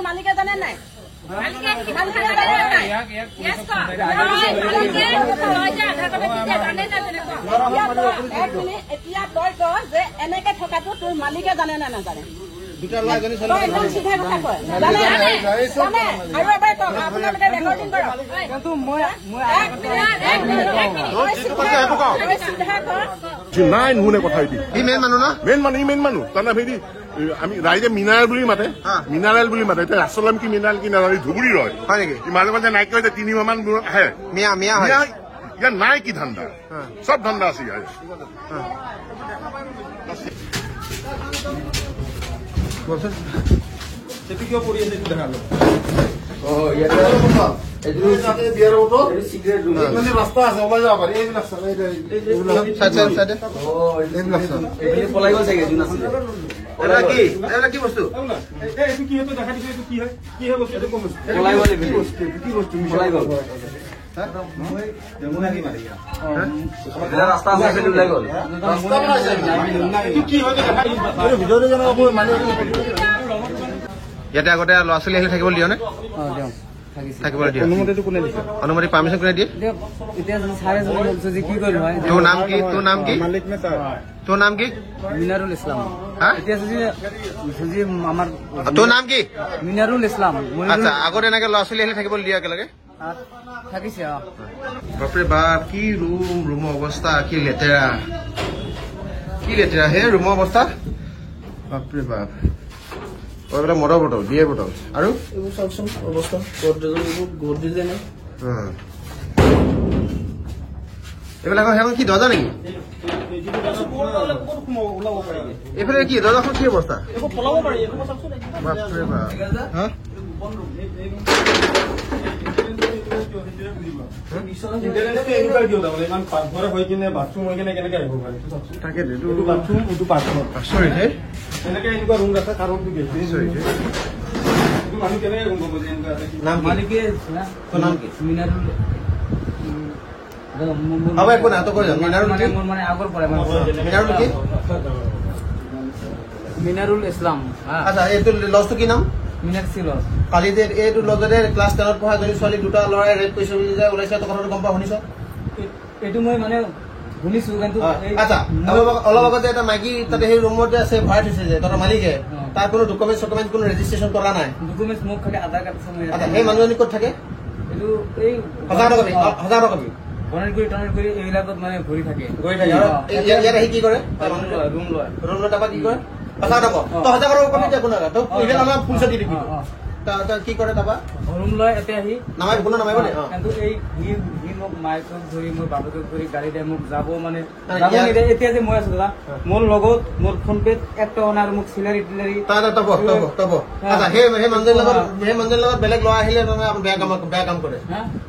মালিকে জানে নাই এতিয়া তই ক যে এনেকে থকাটো তোৰ মালিকে জানে নে নাজানে? চিধা কথা কয় আৰু এবাৰ কওক আপোনালোকে ৰেকৰ্ডিং কৰক। নাই নুশুনে কথা মেইন মানুহ তাৰমানে আমি ৰাইজে মিনাৰেল বুলি মাতে এতিয়া আচলতে কি মিনাৰেল কি নাজানে ধুবুৰী হয় নেকি মাজে মাজে নাইকিয়া হৈছে 3 মাহ মান আহে ইয়াত নাই কি ধান্দা চব ধান্দা আছে ইয়াত কিয় পৰি আছে দেখালো ৰাস্তা আছে ওলাই যাব পাৰি পলাই গ'ল চাগে কি বস্তু কি দেখা দিছে কি হয় বস্তু পলাই গ'ল ইয়াতে আগতে ল'ৰা ছোৱালী আহি থাকিব দিয় নে থাকিবলৈ দিয়ে অনুমতি পাৰ্মিশ্যন কোনে দিয়ে তোৰ নাম কি মিনাৰুল ইসলাম তোৰ নাম কি মিনাৰুল ইসলাম আচ্ছা আগতে এনেকে ল'ৰা ছোৱালী আহি থাকিবলৈ দিয়ে একেলগে থাকিছে বাপৰে বাপ কি ৰুমৰ অৱস্থা কি লেতেৰা হে ৰুমৰ অৱস্থা বাপৰে বাপ এইবিলাক মদৰ বটল বিয়েৰ বটল আৰু এইবোৰ চাওকচোন অৱস্থা গডৰেজ নাই এইবিলাক সেইখন কি দৰ্জা নেকি এইফালে কি দৰ্জাখন কি অৱস্থা বাপৰে বাপ পাকঘৰ হৈ কিনে বাথৰুম হৈ কিনে কেনেকে আহিব পাৰে তাকে বাথৰুম এইটো পাকঘৰ আচৰিত হে এনেকে এনেকুৱা ৰুম ৰাখা কাৰণটো মানুহ কেনেকে ৰুম পাব নাম মালিকে নাম কি মিনাৰুল একো না তো কৈ যাম মানে আগৰ পৰা মিনারুল ইসলাম আচ্ছা এইটো লজটো কি নাম মিনাক্ষী লজ কালি যে এইটো লজতে ক্লাছ 10ত পঢ়া যদি ছোৱালী দুটা ল'ৰাই ৰেপ কৰিছে বুলি যে ওলাইছে তো কথাটো গম পা শুনিছ এইটো মই মানে শুনিছো কিন্তু আচ্ছা অলপ আগতে এটা মাইকী তাতে সেই ৰুমতে আছে ভৰাই থৈছে যে তহঁতৰ মালিকে তাৰ কোনো ডকুমেণ্ট কোনো ৰেজিষ্ট্ৰেশ্যন কৰা নাই ডকুমেণ্ট মোক খালি আধাৰ কাৰ্ড আচ্ছা সেই মানুহজনী ক'ত থাকে এইটো এই হাজাৰ টকা টনাৰগুৰি এইবিলাকত মানে ঘূৰি থাকে ইয়াত আহি কি কৰে ৰুম লয় তাৰপৰা কি কৰে হাজাৰ টকা তই হাজাৰ টকাৰ ওপৰত একো নালাগে তই ইভেন আমাৰ পুলিচত দি দিবি কি কৰে তাৰপৰা ৰুম লয় ইয়াতে আহি নামাই কোনো নামাৰিব নে কিন্তু এই সি মোক মাইকক ধৰি মোৰ বাবুকক ধৰি গাড়ী দিয়ে মোক যাব মানে যাব নিদিয়ে এতিয়া যে মই আছো দাদা মোৰ লগত মোৰ ফোন পেত 1 টকা আৰু মোক চিলাৰী টিলাৰী তব আচ্ছা সেই মানুহজনৰ লগত বেলেগ ল'ৰা আহিলে বেয়া কাম কৰে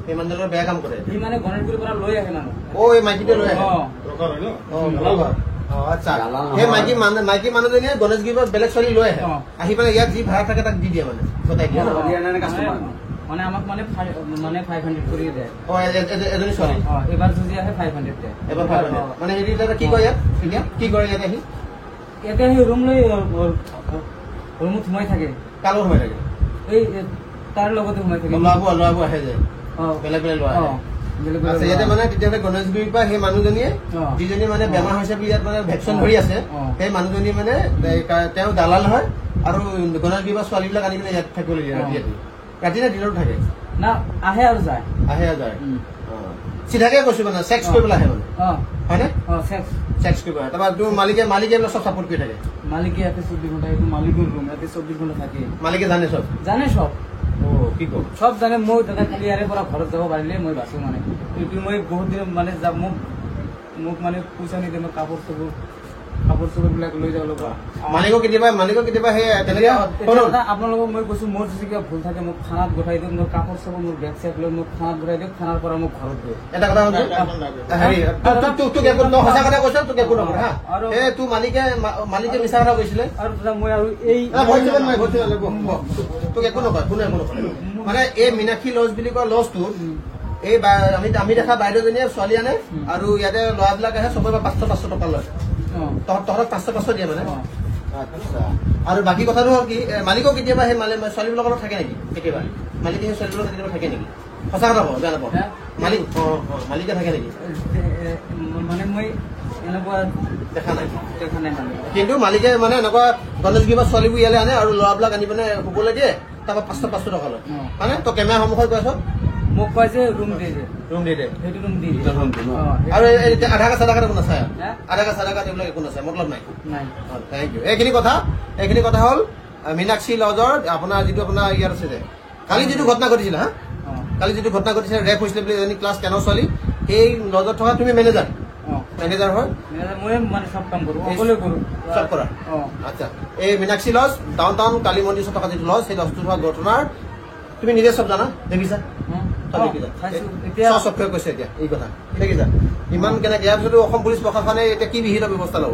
সেই মানুহজনৰ বেয়া কাম কৰে সি মানে গণেশগুৰিৰ পৰা লৈ আহে মানুহ এই মাইকীটোৱে লৈ আহে আচ্ছা সেই মাইকী মানুহজনীয়ে গণেশগুৰিৰ পৰা বেলেগ ছোৱালী লৈ আহে আহি পেলাই ইয়াত যি ভাড়া থাকে তাক দি দিয়ে মানে গতাই দিয়ে মানে আমাক মানে 500 কৰি দিয়ে এজনী ছোৱালী এবাৰ যদি আহে 500 দিয়ে এবাৰ 500 মানে হেৰি কি কয় ইয়াত এতিয়া কি কৰে ইয়াত আহি ৰুম লৈ ৰুমত সোমাই থাকে কাৰ লগত সোমাই থাকে এই তাৰ লগতে সোমাই থাকে ল'ৰাবোৰ আহে যে বেলেগ বেলেগ ল'ৰা আচ্ছা ইয়াতে মানে তেতিয়াহ'লে গণেশগুৰিৰ পৰা সেই মানুহজনীয়ে যিজনী মানে বেমাৰ হৈছে বুলি ইয়াত মানে ভেকচিন ধৰি আছে সেই মানুহজনী মানে তেওঁ দালাল হয় আৰু গণেশগুৰিৰ পৰা ছোৱালীবিলাক আনি পেলাই ইয়াত থাকিবলৈ দিয়ে ৰাতি নে দিনতো থাকে না আহে আৰু যায় চিধাকে কৈছো মানে চেক্স কৰিবলৈ আহে মানে হয়নে চেক্স কৰিব আহে তাৰপৰা তোৰ মালিকে এইবিলাক চব চাপৰ্ট কৰি থাকে মালিকে ইয়াতে 24 ঘণ্টা এইটো মালিকৰ ৰুম ইয়াতে 24 ঘণ্টা থাকে মালিকে জানে চব কি কম সব জানে মই দাদা খালি ইয়াৰে পৰা ঘৰত যাব পাৰিলে মই বাচো মানে কিন্তু মই বহুত দিন মানে মোক মানে পইচা নিদিয়ে মই কাপোৰ চাপোৰ কাপোৰ চাপোৰবিলাক লৈ যাব লগা মালিকক কেতিয়াবা সেই তেনেকে আপোনালোকক মই কৈছো মোৰ যদি কিবা ভুল থাকে মোক থানাত গঠাই দিয়ক মোৰ কাপোৰ চাপোৰ মোৰ বেগ চেগ লৈ মোক থানাত গঠাই দিয়ক থানাৰ পৰা মোক ঘৰত দিয়ক এটা কথা কৈছো হেৰি তোক একো সঁচা কথা কৈছ তোক একো নকৰে হা এই তোৰ মালিকে মিছা কথা কৈছিলে আৰু মই আৰু এই তোক একো নকয় কোনো একো নকৰে মানে এই মীনাক্ষী লজ বুলি কোৱা লজটোত এই আমি দেখা বাইদেউজনীয়ে ছোৱালী আনে আৰু ইয়াতে ল'ৰাবিলাক আহে চবৰে 500 টকা লয় তহঁতক 500 দিয়ে মানে আৰু বাকী কথাটো হ'ল কি মালিকক কেতিয়াবা সেই ছোৱালীবিলাকৰ লগত থাকে নেকি কেতিয়াবা মালিকে সেই ছোৱালীবিলাকৰ কেতিয়াবা থাকে নেকি সঁচা কথা কওঁ বেয়া নাপাওঁ মালিকে থাকে নেকি মানে মই এনেকুৱা দেখা নাই কিন্তু মালিকে মানে এনেকুৱা গণেশগুৰি বা ছোৱালীবোৰ ইয়ালৈ আনে আৰু ল'ৰাবিলাক আনি পিনে শুবলৈ দিয়ে তাৰপৰা 500 টকা লয় মানে তই কেমেৰা সন্মুখত কৈ আছ মোক কয় যে ৰুম দি দে সেইটো ৰুম দি দে আৰু আধাৰ কাৰ্ড চাধাৰ কাৰ্ড একো নাচায় আধাৰ কাৰ্ড চাধাৰ কাৰ্ড এইবিলাক একো নাচায় মতলব নাই থেংক ইউ এইখিনি কথা হ'ল মীনাক্ষী লজৰ আপোনাৰ যিটো আপোনাৰ ইয়াত আছে যে কালি যিটো ঘটনা ঘটিছিলে ৰেপ হৈছিলে বুলি এজনী ক্লাছ 10ৰ ছোৱালী সেই লজত থকা তুমি মেনেজাৰ হয় মই মানে চব কাম কৰো সকলোৱে কৰো চব কৰা আচ্ছা এই Meenakshi lodge downtown Kali মন্দিৰ থকা যিটো লজ সেই লজটো হোৱা ঘটনাৰ তুমি নিজে চব জানা দেখিছা কৈছে এতিয়া এই কথা দেখিছা ইমান কেনেকে ইয়াৰ পিছতো অসম পুলিচ প্ৰশাসনে এতিয়া কি বিহিত ব্যৱস্থা ল'ব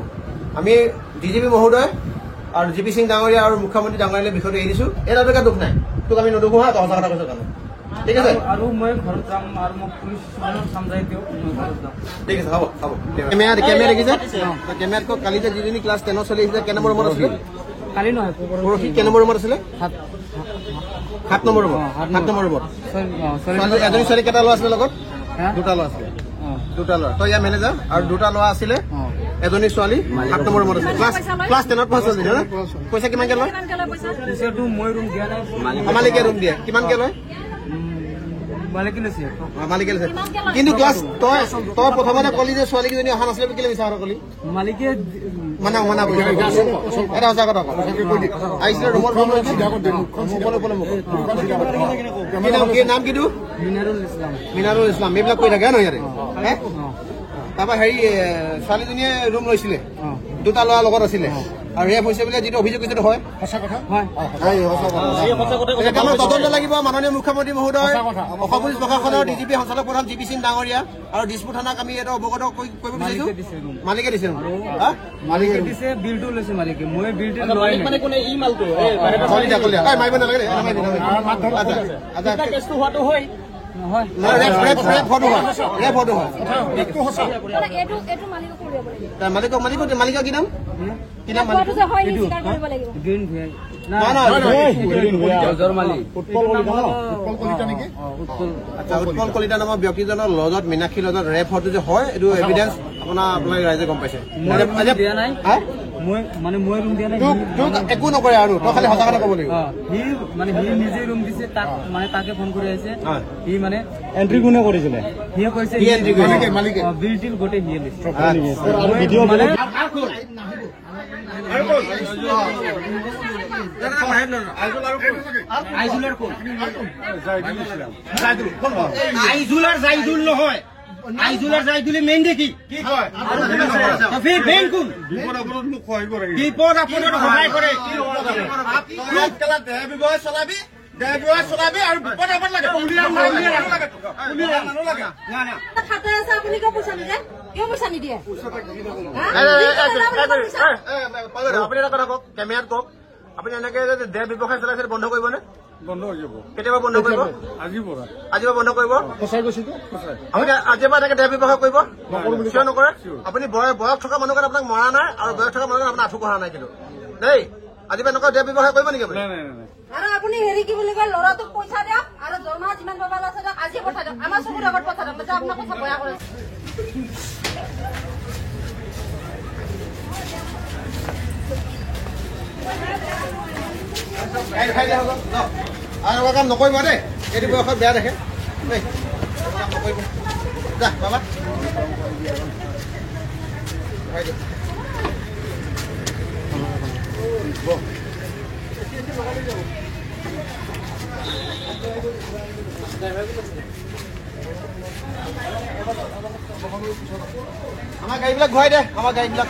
আমি DGP মহোদয় আৰু GP সিং ডাঙৰীয়া আৰু মুখ্যমন্ত্ৰী ডাঙৰীয়ালৈ বিষয়টো এৰি দিছো এটা দুখ নাই তোক আমি নুদুখো হা তই সঁচা কথা কৈছ কাৰণে ঠিক আছে আৰু মই ঘৰত যাম আৰু মোক পুলিচ সমজাই দিয়ক মই ঘৰত যাম ঠিক আছে হ'ব কেমেৰা দেখিছে কেমেৰাত কালি যে যিজনী ক্লাছ 10ৰ চলি আহিছিলে কেই নম্বৰ ৰুমত আছিলে কালি নহয় পৰহি কেই নম্বৰ ৰুমত আছিলে 7 নম্বৰ ৰুমত এজনী ছোৱালী কেইটা ল'ৰা আছিলে লগত দুটা ল'ৰা আছিলে তই ইয়াৰ মেনেজাৰ আৰু দুটা ল'ৰা আছিলে এজনী ছোৱালী 7 নম্বৰ ৰুমত আছিলে ক্লাছ 10ত পঢ়া ছোৱালী পইচা কিমানকে লয় পইচাটো মই ৰুম দিয়া নাই মালিকে ৰুম দিয়ে কিমানকে লয় মালিকে লৈছে কিন্তু ক্লাছ তই প্ৰথমতে কলি যে ছোৱালীকেইজনী অহা নাছিলে কেলে মিছা কথা কলি মালিকে মানা এটা সঁচা কথা আহিছিলে ৰুমত নাম কিটো মিনাৰুল ইছলাম এইবিলাক কৈ থাকে ন ইয়াতে তাৰপৰা হেৰি ছোৱালীজনীয়ে ৰুম লৈছিলে দুটা ল'ৰা লগত আছিলে আৰু ৰেপ হৈছে বুলি যিটো অভিযোগ হৈছে হয় তদন্ত লাগিব মাননীয় মুখ্যমন্ত্ৰী মহোদয় অসম পুলিচ প্ৰশাসনৰ DGP সঞ্চালক প্ৰধান GP সিং ডাঙৰীয়া আৰু দিছপুৰ থানাক আমি এটা অৱগত কৰিব বিচাৰিছো মালিকে দিছে বিলটো লৈছে মালিকে মই বিলটো মালিকৰ কি নাম উৎপল কলিতা নামৰ ব্যক্তিজনৰ লজত মীনাক্ষী লজত ৰেপ হোৱাটো যে হয় এইটো এভিডেন্স আপোনালোকে ৰাইজে গম পাইছে একো নকৰে আৰু তই খালি সঁচা কথা ক'ব লাগিব সি নিজে ৰুম দিছে তাক মানে তাকে ফোন কৰি আহিছে সি মানে এন্ট্ৰি কোনে কৰিছিলে সিয়ে কৈছে বিল গোটেই সিয়ে লৈছে আইজুল নহয় আইজুলার জাইদুলি মেইন দেখি কি কয় ফির বেন কোন বিপদ আপদত সহায় কৰে লোক খেলা দেহ বিবয় চলাবি আৰু বিপদ আপদ লাগে খাতে আছে আপুনি কিয় পইচা নিদিয়ে কিয় পইচা নিদিয়ে আপুনি এটা কথা কওক কেমেৰাত কওক আপুনি এনেকে দেহ ব্যৱসায় চলাইছে বন্ধ কৰিবনে বন্ধ হৈ যাব কেতিয়াবা বন্ধ কৰিব আজিৰ পৰা বন্ধ কৰিব সঁচাই কৈছো আপুনি আজিৰ পৰা এনেকে দেহ ব্যৱসায় কৰিব কিয় নকৰে আপুনি বয়স থকা মানুহ কাৰণে আপোনাক মৰা নাই আৰু বয়স থকা মানুহ আপোনাৰ আঁঠু কঢ়া নাই কিন্তু দেই আজিৰ পৰা এনেকুৱা দেহ ব্যৱসায় কৰিব নেকি আপুনি আৰু আপুনি হেৰি কি বুলি কয় ল'ৰাটোক পইচা দিয়ক আৰু দৰমহা যিমান পাব আছে দিয়ক আজি পঠাই দিয়ক আমাৰ চকুৰ আগত পঠাই দিয়ক যে আপোনাক কথা বেয়া কৰে আৰু কাম নকৰিব দেই এইটো বয়সত বেয়া দেখে দেই নকৰিব যা বাবা আমাৰ গাড়ীবিলাক ঘূৰাই দে আমাৰ গাড়ীবিলাক